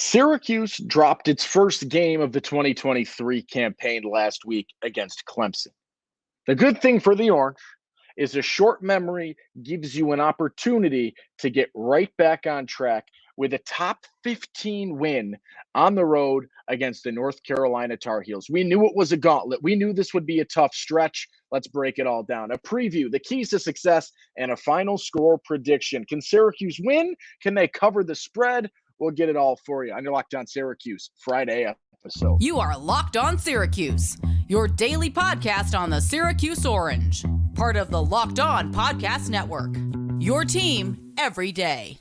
Syracuse dropped its first game of the 2023 campaign last week against Clemson. The good thing for the Orange is a short memory gives you an opportunity to get right back on track with a top 15 win on the road against the North Carolina Tar Heels. We knew it was a gauntlet. We knew this would be a tough stretch. Let's break it all down. A preview, the keys to success, and a final score prediction. Can Syracuse win? Can they cover the spread? We'll get it all for you on your Locked On Syracuse Friday episode. You are Locked On Syracuse, your daily podcast on the Syracuse Orange, part of the Locked On Podcast Network, your team every day.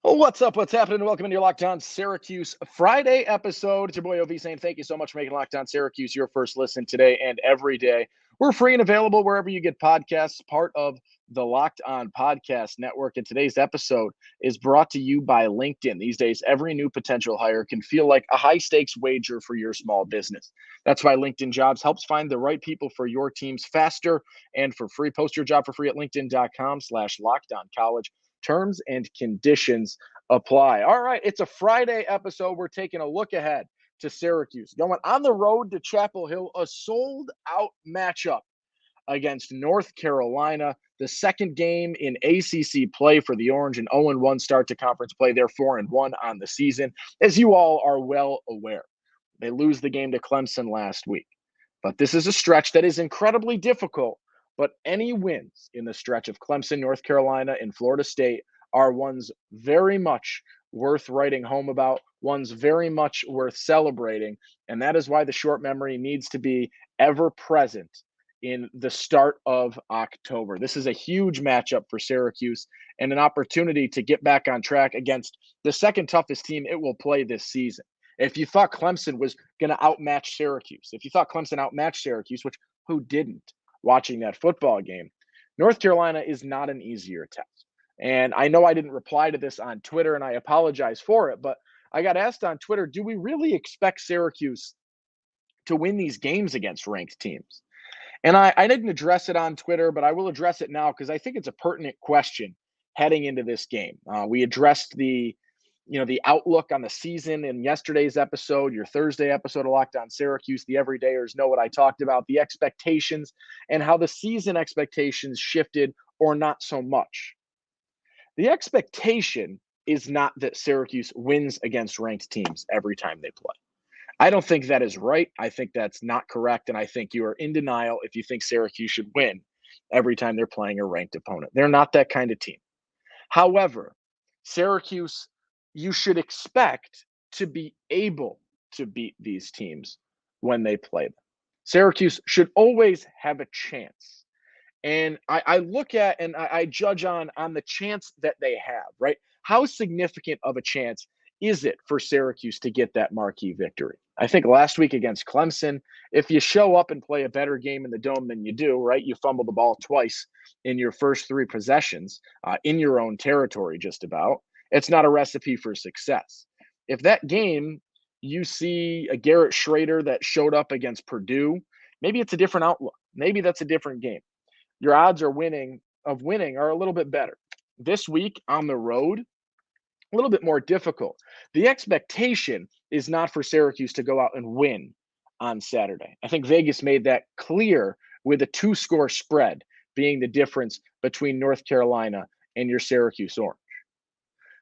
What's up? What's happening? Welcome into your Locked On Syracuse Friday episode. It's your boy OV saying thank you so much for making Locked On Syracuse your first listen today and every day. We're free and available wherever you get podcasts, part of the Locked On Podcast Network. And today's episode is brought to you by LinkedIn. These days, every new potential hire can feel like a high-stakes wager for your small business. That's why LinkedIn Jobs helps find the right people for your teams faster and for free. Post your job for free at linkedin.com/LockedOnCollege. Terms and conditions apply. All right, it's a Friday episode. We're taking a look ahead to Syracuse, going on the road to Chapel Hill, a sold-out matchup against North Carolina, the second game in ACC play for the Orange, an 0-1 start to conference play. They're 4-1 on the season, as you all are well aware. They lose the game to Clemson last week. But this is a stretch that is incredibly difficult. But any wins in the stretch of Clemson, North Carolina, and Florida State are ones very much worth writing home about, ones very much worth celebrating. And that is why the short memory needs to be ever present in the start of October. This is a huge matchup for Syracuse and an opportunity to get back on track against the second toughest team it will play this season. If you thought Clemson was going to outmatch Syracuse, if you thought Clemson outmatched Syracuse, which who didn't? Watching that football game, North Carolina is not an easier test. And I know I didn't reply to this on Twitter, and I apologize for it, but I got asked on Twitter, do we really expect Syracuse to win these games against ranked teams? And I didn't address it on Twitter, but I will address it now because I think it's a pertinent question heading into this game. We addressed the outlook on the season in yesterday's episode, your Thursday episode of Locked On Syracuse. The everydayers know what I talked about, the expectations and how the season expectations shifted or not so much. The expectation is not that Syracuse wins against ranked teams every time they play. I don't think that is right. I think that's not correct. And I think you are in denial if you think Syracuse should win every time they're playing a ranked opponent. They're not that kind of team. However, Syracuse, you should expect to be able to beat these teams when they play them. Syracuse should always have a chance. And I look at and I judge on the chance that they have, right? How significant of a chance is it for Syracuse to get that marquee victory? I think last week against Clemson, if you show up and play a better game in the Dome than you do, right? You fumble the ball twice in your first three possessions in your own territory, just about. It's not a recipe for success. If that game you see a Garrett Schrader that showed up against Purdue, maybe it's a different outlook. Maybe that's a different game. Your odds of winning are a little bit better. This week on the road, a little bit more difficult. The expectation is not for Syracuse to go out and win on Saturday. I think Vegas made that clear with a 2-score spread being the difference between North Carolina and your Syracuse Orange.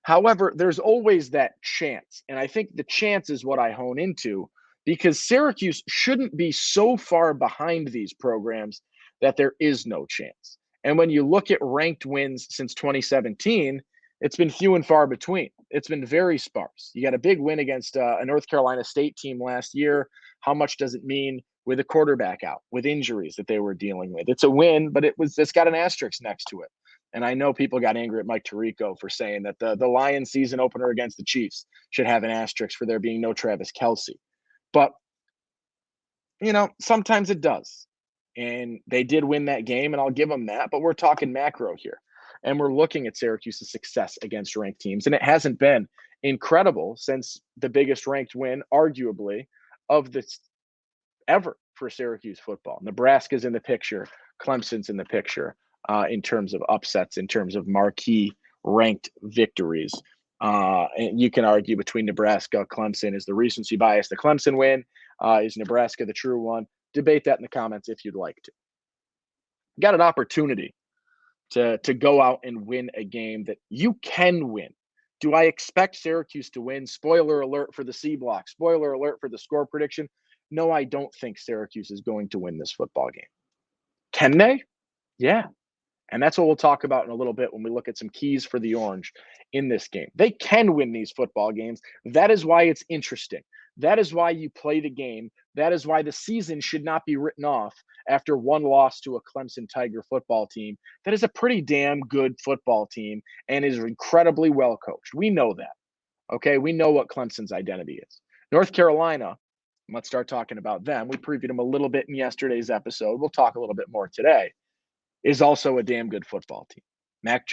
However, there's always that chance, and I think the chance is what I hone into because Syracuse shouldn't be so far behind these programs that there is no chance. And when you look at ranked wins since 2017, it's been few and far between. It's been very sparse. You got a big win against a North Carolina State team last year. How much does it mean with a quarterback out, with injuries that they were dealing with? It's a win, but it's got an asterisk next to it. And I know people got angry at Mike Tirico for saying that the Lions season opener against the Chiefs should have an asterisk for there being no Travis Kelce. But, sometimes it does. And they did win that game, and I'll give them that. But we're talking macro here. and we're looking at Syracuse's success against ranked teams. And it hasn't been incredible since the biggest ranked win, arguably, of this ever for Syracuse football. Nebraska's in the picture. Clemson's in the picture in terms of upsets, in terms of marquee ranked victories. And you can argue between Nebraska, Clemson. Is the recency bias the Clemson win? Is Nebraska the true one? Debate that in the comments if you'd like to. Got an opportunity to go out and win a game that you can win. Do I expect Syracuse to win? Spoiler alert for the C block. Spoiler alert for the score prediction. No, I don't think Syracuse is going to win this football game. Can they? Yeah. And that's what we'll talk about in a little bit when we look at some keys for the Orange in this game. They can win these football games. That is why it's interesting. That is why you play the game. That is why the season should not be written off after one loss to a Clemson Tiger football team that is a pretty damn good football team and is incredibly well coached. We know that. Okay, we know what Clemson's identity is. North Carolina, let's start talking about them. We previewed them a little bit in yesterday's episode. We'll talk a little bit more today. Is also a damn good football team. Mac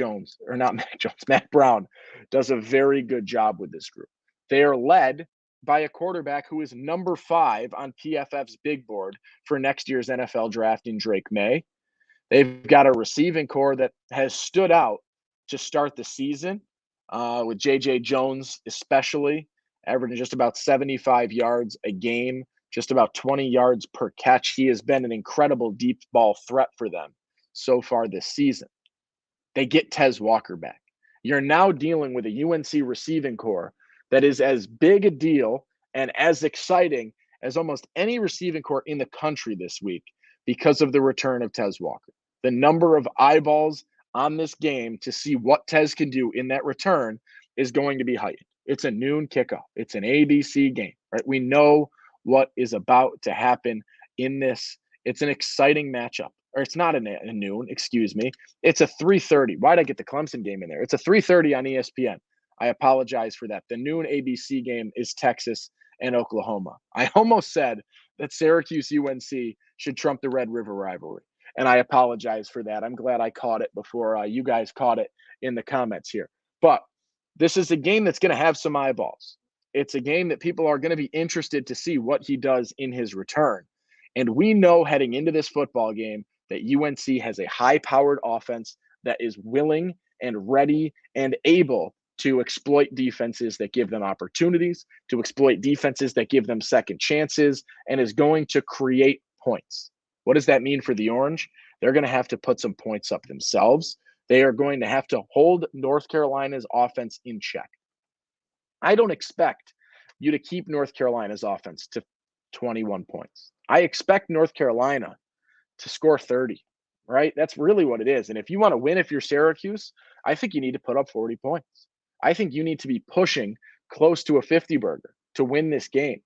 Brown does a very good job with this group. They are led by a quarterback who is number 5 on PFF's big board for next year's NFL draft in Drake May. They've got a receiving core that has stood out to start the season, with J.J. Jones especially, averaging just about 75 yards a game, just about 20 yards per catch. He has been an incredible deep ball threat for them so far this season. They get Tez Walker back. You're now dealing with a UNC receiving core that is as big a deal and as exciting as almost any receiving core in the country this week because of the return of Tez Walker. The number of eyeballs on this game to see what Tez can do in that return is going to be heightened. It's a noon kickoff. It's an ABC game, right? We know what is about to happen in this. It's an exciting matchup. Or it's not a noon, excuse me. It's a 3:30. Why'd I get the Clemson game in there? It's a 3:30 on ESPN. I apologize for that. The noon ABC game is Texas and Oklahoma. I almost said that Syracuse UNC should trump the Red River rivalry, and I apologize for that. I'm glad I caught it before you guys caught it in the comments here. But this is a game that's going to have some eyeballs. It's a game that people are going to be interested to see what he does in his return. And we know heading into this football game that UNC has a high-powered offense that is willing and ready and able to exploit defenses that give them opportunities, to exploit defenses that give them second chances, and is going to create points. What does that mean for the Orange? They're going to have to put some points up themselves. They are going to have to hold North Carolina's offense in check. I don't expect you to keep North Carolina's offense to 21 points. I expect North Carolina to score 30, right? That's really what it is. And if you want to win, if you're Syracuse, I think you need to put up 40 points. I think you need to be pushing close to a 50 burger to win this game.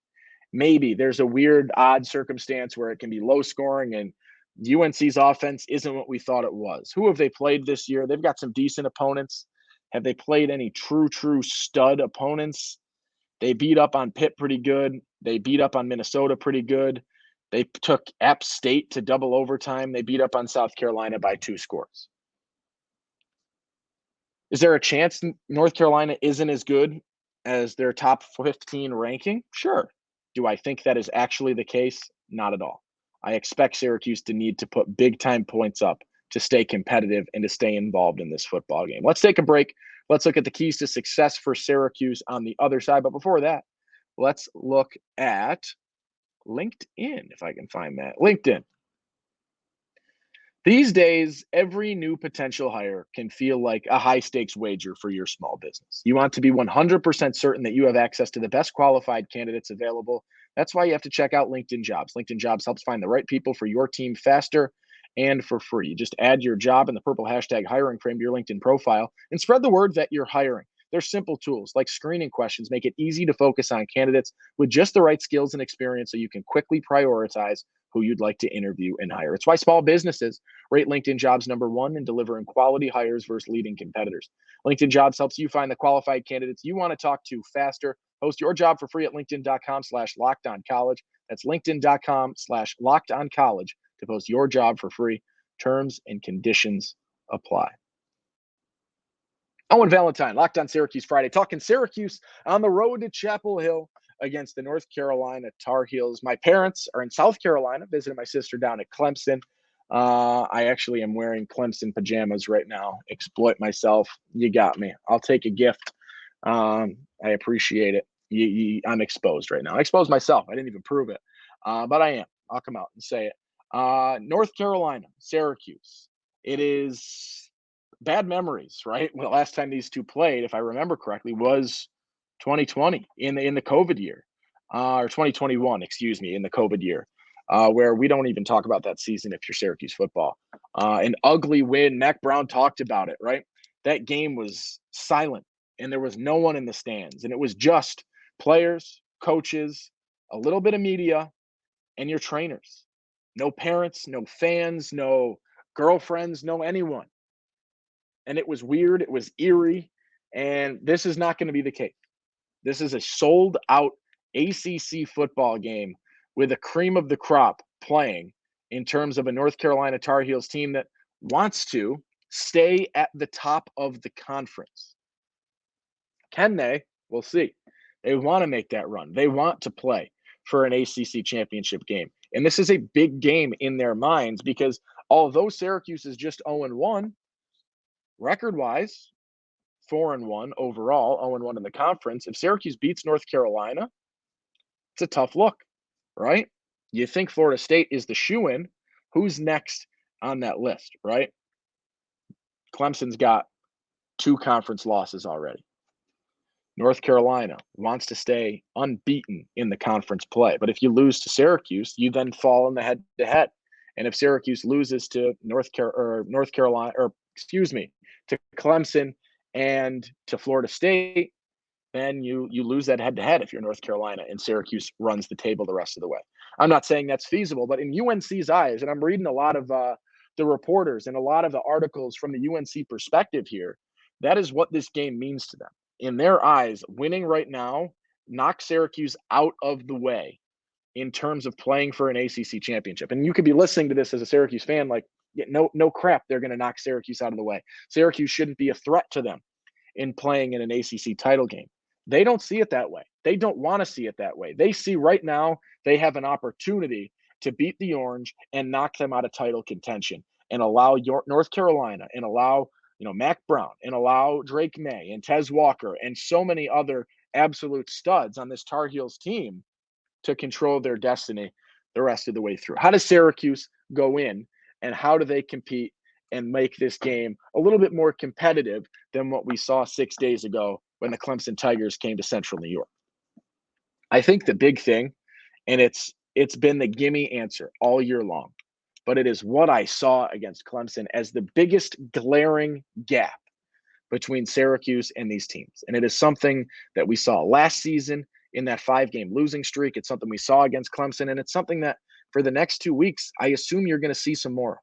Maybe there's a weird, odd circumstance where it can be low scoring and UNC's offense isn't what we thought it was. Who have they played this year? They've got some decent opponents. Have they played any true stud opponents? They beat up on Pitt pretty good. They beat up on Minnesota pretty good. They took App State to double overtime. They beat up on South Carolina by 2 scores. Is there a chance North Carolina isn't as good as their top 15 ranking? Sure. Do I think that is actually the case? Not at all. I expect Syracuse to need to put big-time points up to stay competitive and to stay involved in this football game. Let's take a break. Let's look at the keys to success for Syracuse on the other side. But before that, let's look at LinkedIn, if I can find that. LinkedIn. These days, every new potential hire can feel like a high-stakes wager for your small business. You want to be 100% certain that you have access to the best qualified candidates available. That's why you have to check out LinkedIn Jobs. LinkedIn Jobs helps find the right people for your team faster and for free. You just add your job in the purple hashtag hiring frame to your LinkedIn profile and spread the word that you're hiring. Their simple tools like screening questions make it easy to focus on candidates with just the right skills and experience so you can quickly prioritize who you'd like to interview and hire. It's why small businesses rate LinkedIn Jobs #1 in delivering quality hires versus leading competitors. LinkedIn Jobs helps you find the qualified candidates you want to talk to faster. Post your job for free at linkedin.com/lockedoncollege. That's linkedin.com/lockedoncollege to post your job for free. Terms and conditions apply. Owen Valentine, Locked On Syracuse Friday, talking Syracuse on the road to Chapel Hill against the North Carolina Tar Heels. My parents are in South Carolina, visiting my sister down at Clemson. I actually am wearing Clemson pajamas right now. Exploit myself. You got me. I'll take a gift. I appreciate it. I'm exposed right now. I exposed myself. I didn't even prove it, but I am. I'll come out and say it. North Carolina, Syracuse. It is bad memories, right? Well, the last time these two played, if I remember correctly, was 2020 in the COVID year, or 2021, excuse me, in the COVID year, where we don't even talk about that season if you're Syracuse football. An ugly win. Mac Brown talked about it, right? That game was silent, and there was no one in the stands, and it was just players, coaches, a little bit of media, and your trainers. No parents, no fans, no girlfriends, no anyone. And it was weird. It was eerie. And this is not going to be the case. This is a sold out ACC football game with a cream of the crop playing in terms of a North Carolina Tar Heels team that wants to stay at the top of the conference. Can they? We'll see. They want to make that run. They want to play for an ACC championship game. And this is a big game in their minds because although Syracuse is just 0-1, record-wise, 4-1 overall, 0-1 in the conference. If Syracuse beats North Carolina, it's a tough look, right? You think Florida State is the shoe-in. Who's next on that list, right? Clemson's got 2 conference losses already. North Carolina wants to stay unbeaten in the conference play. But if you lose to Syracuse, you then fall in the head-to-head. And if Syracuse loses to to Clemson and to Florida State, then you lose that head-to-head if you're North Carolina and Syracuse runs the table the rest of the way. I'm not saying that's feasible, but in UNC's eyes, and I'm reading a lot of the reporters and a lot of the articles from the UNC perspective here, that is what this game means to them. In their eyes, winning right now knocks Syracuse out of the way in terms of playing for an ACC championship. And you could be listening to this as a Syracuse fan like, yeah, no crap, they're going to knock Syracuse out of the way. Syracuse shouldn't be a threat to them in playing in an ACC title game. They don't see it that way. They don't want to see it that way. They see right now they have an opportunity to beat the Orange and knock them out of title contention and allow North Carolina and allow Mac Brown and allow Drake May and Tez Walker and so many other absolute studs on this Tar Heels team to control their destiny the rest of the way through. How does Syracuse go in and how do they compete and make this game a little bit more competitive than what we saw 6 days ago when the Clemson Tigers came to Central New York? I think the big thing, and it's been the gimme answer all year long, but it is what I saw against Clemson as the biggest glaring gap between Syracuse and these teams. And it is something that we saw last season in that 5-game losing streak. It's something we saw against Clemson, and it's something that for the next 2 weeks, I assume you're going to see some more.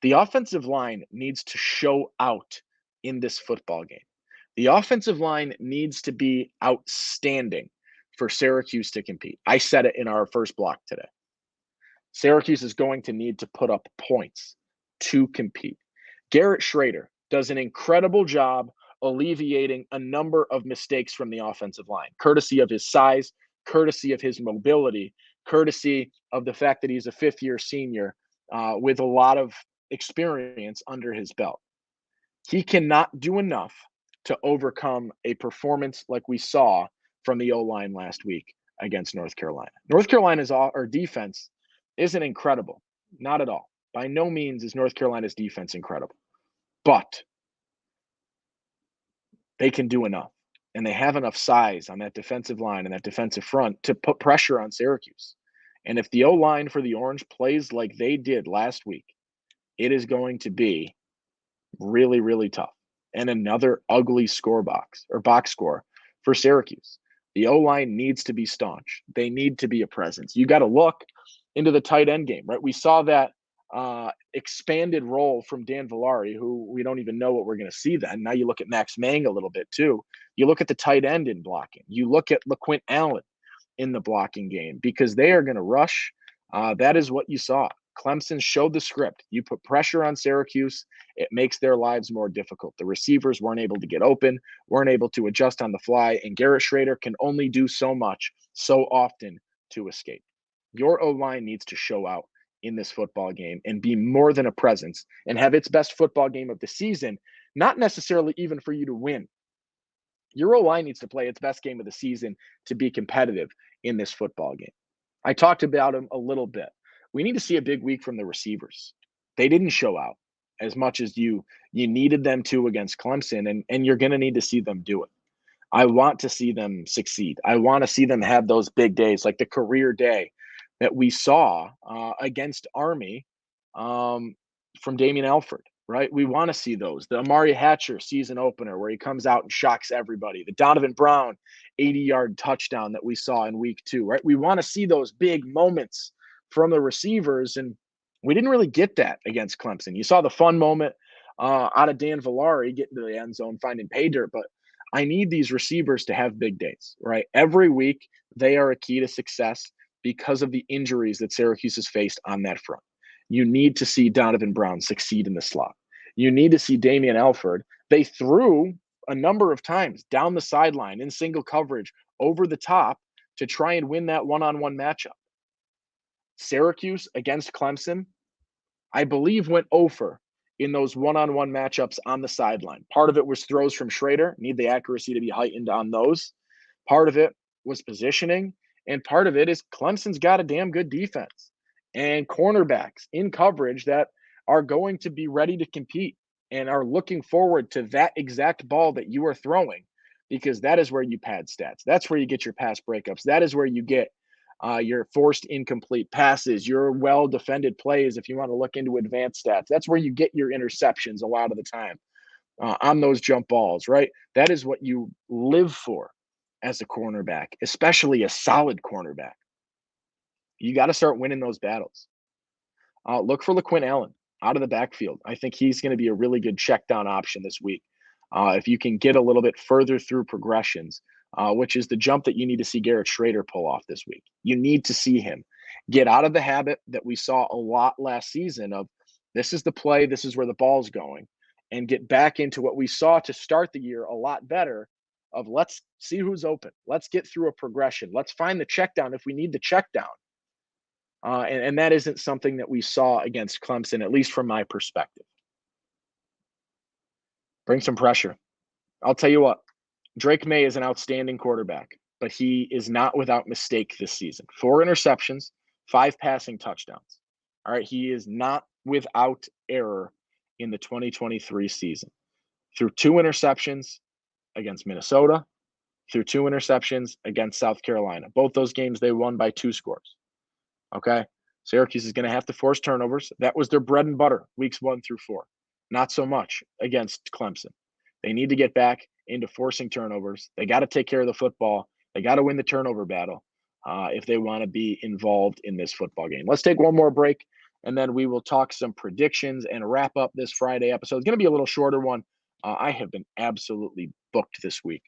The offensive line needs to show out in this football game. The offensive line needs to be outstanding for Syracuse to compete. I said it in our first block today. Syracuse is going to need to put up points to compete. Garrett Schrader does an incredible job alleviating a number of mistakes from the offensive line, courtesy of his size, courtesy of his mobility, courtesy of the fact that he's a 5th-year senior with a lot of experience under his belt. He cannot do enough to overcome a performance like we saw from the O-line last week against North Carolina. North Carolina's defense isn't incredible. Not at all. By no means is North Carolina's defense incredible. But they can do enough. And they have enough size on that defensive line and that defensive front to put pressure on Syracuse. And if the O-line for the Orange plays like they did last week, it is going to be really, really tough. And another ugly box score for Syracuse. The O-line needs to be staunch. They need to be a presence. You got to look into the tight end game, right? We saw that expanded role from Dan Villari, who we don't even know what we're going to see then. Now you look at Max Mang a little bit too. You look at the tight end in blocking. You look at LaQuint Allen in the blocking game because they are going to rush. That is what you saw. Clemson showed the script. You put pressure on Syracuse, it makes their lives more difficult. The receivers weren't able to get open, weren't able to adjust on the fly, and Garrett Schrader can only do so much so often to escape. Your O-line needs to show out in this football game and be more than a presence and have its best football game of the season, not necessarily even for you to win. Your O-line needs to play its best game of the season to be competitive in this football game. I talked about him a little bit. We need to see a big week from the receivers. They didn't show out as much as you needed them to against Clemson, and you're going to need to see them do it. I want to see them succeed. I want to see them have those big days, like the career day that we saw against Army from Damian Alford, right? We want to see those. The Amari Hatcher season opener where he comes out and shocks everybody. The Donovan Brown 80-yard touchdown that we saw in week 2, right? We want to see those big moments from the receivers, and we didn't really get that against Clemson. You saw the fun moment out of Dan Villari getting to the end zone, finding pay dirt, but I need these receivers to have big days, right? Every week, they are a key to success because of the injuries that Syracuse has faced on that front. You need to see Donovan Brown succeed in the slot. You need to see Damian Alford. They threw a number of times down the sideline in single coverage over the top to try and win that one-on-one matchup. Syracuse against Clemson, I believe, went over in those one-on-one matchups on the sideline. Part of it was throws from Schrader, need the accuracy to be heightened on those. Part of it was positioning, and part of it is Clemson's got a damn good defense and cornerbacks in coverage that are going to be ready to compete and are looking forward to that exact ball that you are throwing, because that is where you pad stats. That's where you get your pass breakups. That is where you get your forced incomplete passes, your well-defended plays, if you want to look into advanced stats. That's where you get your interceptions a lot of the time on those jump balls, right? That is what you live for as a cornerback, especially a solid cornerback. You got to start winning those battles. Look for LaQuinn Allen out of the backfield. I think he's going to be a really good check down option this week. If you can get a little bit further through progressions, which is the jump that you need to see Garrett Schrader pull off this week. You need to see him get out of the habit that we saw a lot last season of this is the play, this is where the ball's going, and get back into what we saw to start the year a lot better of let's see who's open. Let's get through a progression. Let's find the check down if we need the check down. And that isn't something that we saw against Clemson, at least from my perspective. Bring some pressure. I'll tell you what, Drake May is an outstanding quarterback, but he is not without mistake this season. 4 interceptions, 5 passing touchdowns. All right, he is not without error in the 2023 season. Through 2 interceptions against Minnesota, through 2 interceptions against South Carolina. Both those games they won by 2 scores. Okay, Syracuse is going to have to force turnovers. That was their bread and butter, weeks 1 through 4. Not so much against Clemson. They need to get back into forcing turnovers. They got to take care of the football. They got to win the turnover battle if they want to be involved in this football game. Let's take one more break, and then we will talk some predictions and wrap up this Friday episode. It's going to be a little shorter one. I have been absolutely booked this week,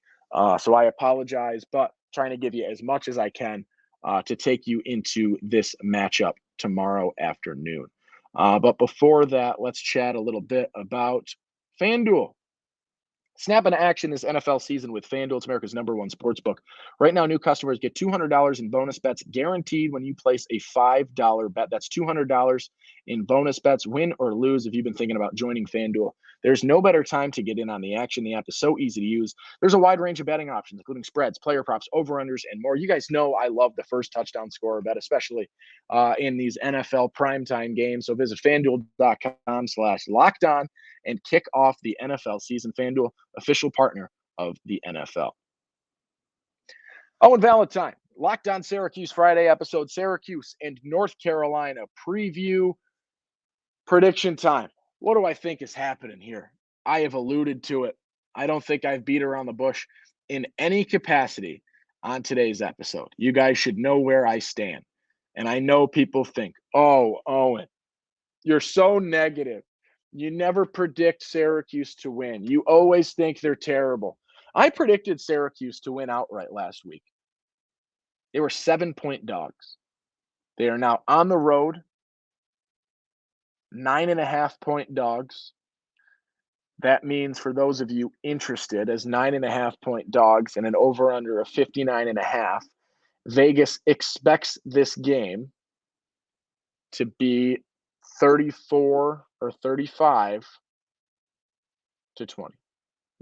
so I apologize, but trying to give you as much as I can to take you into this matchup tomorrow afternoon. But before that, let's chat a little bit about FanDuel. Snap into action this NFL season with FanDuel. It's America's #1 sportsbook. Right now, new customers get $200 in bonus bets guaranteed when you place a $5 bet. That's $200 in bonus bets, win or lose. If you've been thinking about joining FanDuel, there's no better time to get in on the action. The app is so easy to use. There's a wide range of betting options, including spreads, player props, over-unders, and more. You guys know I love the first touchdown scorer bet, especially in these NFL primetime games. So visit FanDuel.com/lockedon and kick off the NFL season. FanDuel, official partner of the NFL. Owen Valentine, Locked On Syracuse Friday episode, Syracuse and North Carolina preview prediction time. What do I think is happening here? I have alluded to it. I don't think I've beat around the bush in any capacity on today's episode. You guys should know where I stand. And I know people think, oh, Owen, you're so negative. You never predict Syracuse to win. You always think they're terrible. I predicted Syracuse to win outright last week. They were 7-point dogs. They are now on the road 9.5-point dogs. That means for those of you interested, as 9.5-point dogs and an over-under of 59.5, Vegas expects this game to be 34 or 35 to 20.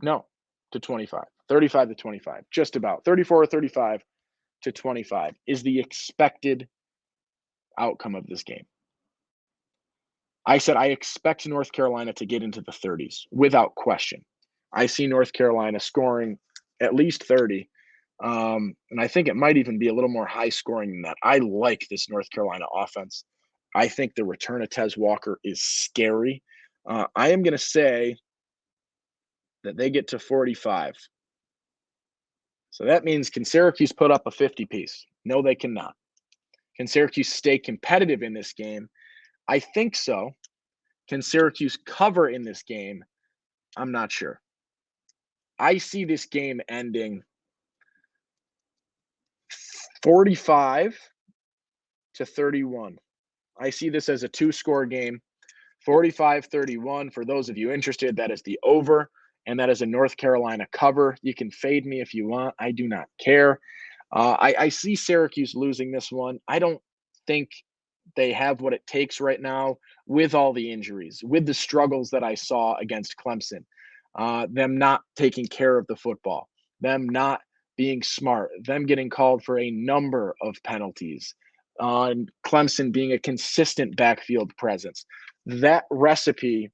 No, to 25. 35 to 25. Just about. 34 or 35 to 25 is the expected outcome of this game. I said I expect North Carolina to get into the 30s without question. I see North Carolina scoring at least 30. And I think it might even be a little more high scoring than that. I like this North Carolina offense. I think the return of Tez Walker is scary. I am going to say that they get to 45. So that means, can Syracuse put up a 50 piece? No, they cannot. Can Syracuse stay competitive in this game? I think so. Can Syracuse cover in this game? I'm not sure. I see this game ending 45 to 31. I see this as a two-score game, 45-31. For those of you interested, that is the over, and that is a North Carolina cover. You can fade me if you want. I do not care. I see Syracuse losing this one. I don't think they have what it takes right now with all the injuries, with the struggles that I saw against Clemson, them not taking care of the football, them not being smart, them getting called for a number of penalties, and Clemson being a consistent backfield presence. That recipe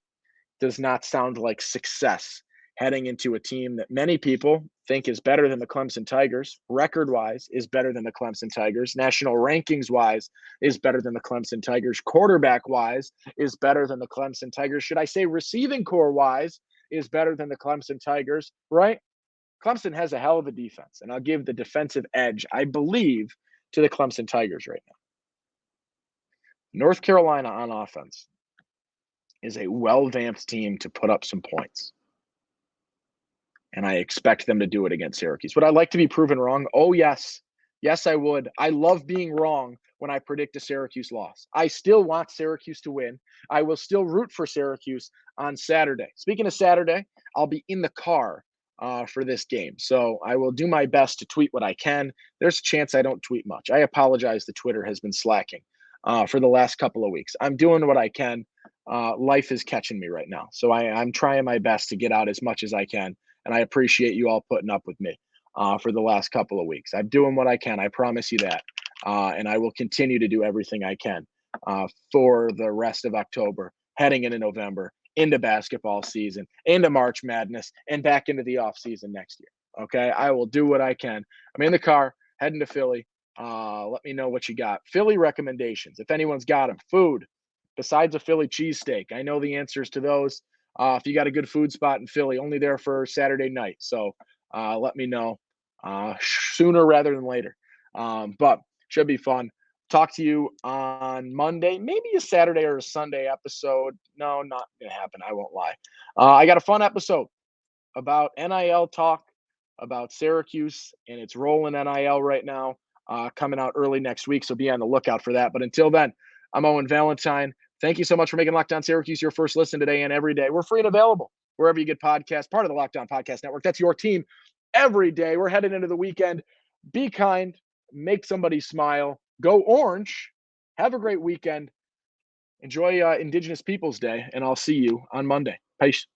does not sound like success heading into a team that many people think is better than the Clemson Tigers, record-wise is better than the Clemson Tigers, national rankings-wise is better than the Clemson Tigers, quarterback-wise is better than the Clemson Tigers. Should I say receiving core-wise is better than the Clemson Tigers, right? Clemson has a hell of a defense, and I'll give the defensive edge, I believe, to the Clemson Tigers right now. North Carolina on offense is a well-vamped team to put up some points. And I expect them to do it against Syracuse. Would I like to be proven wrong? Oh, yes. Yes, I would. I love being wrong when I predict a Syracuse loss. I still want Syracuse to win. I will still root for Syracuse on Saturday. Speaking of Saturday, I'll be in the car for this game. So I will do my best to tweet what I can. There's a chance I don't tweet much. I apologize. The Twitter has been slacking for the last couple of weeks. I'm doing what I can. Life is catching me right now. So I'm trying my best to get out as much as I can. And I appreciate you all putting up with me for the last couple of weeks. I'm doing what I can. I promise you that. And I will continue to do everything I can for the rest of October, heading into November, into basketball season, into March Madness, and back into the off season next year. Okay, I will do what I can. I'm in the car, heading to Philly. Let me know what you got. Philly recommendations, if anyone's got them. Food, besides a Philly cheesesteak. I know the answers to those. If you got a good food spot in Philly, only there for Saturday night. So let me know sooner rather than later. But should be fun. Talk to you on Monday, maybe a Saturday or a Sunday episode. No, not going to happen. I won't lie. I got a fun episode about NIL talk, about Syracuse and its role in NIL right now, coming out early next week. So be on the lookout for that. But until then, I'm Owen Valentine. Thank you so much for making Locked On Syracuse your first listen today and every day. We're free and available wherever you get podcasts, part of the Locked On Podcast Network. That's your team every day. We're heading into the weekend. Be kind, make somebody smile, go orange, have a great weekend. Enjoy Indigenous Peoples Day, and I'll see you on Monday. Peace.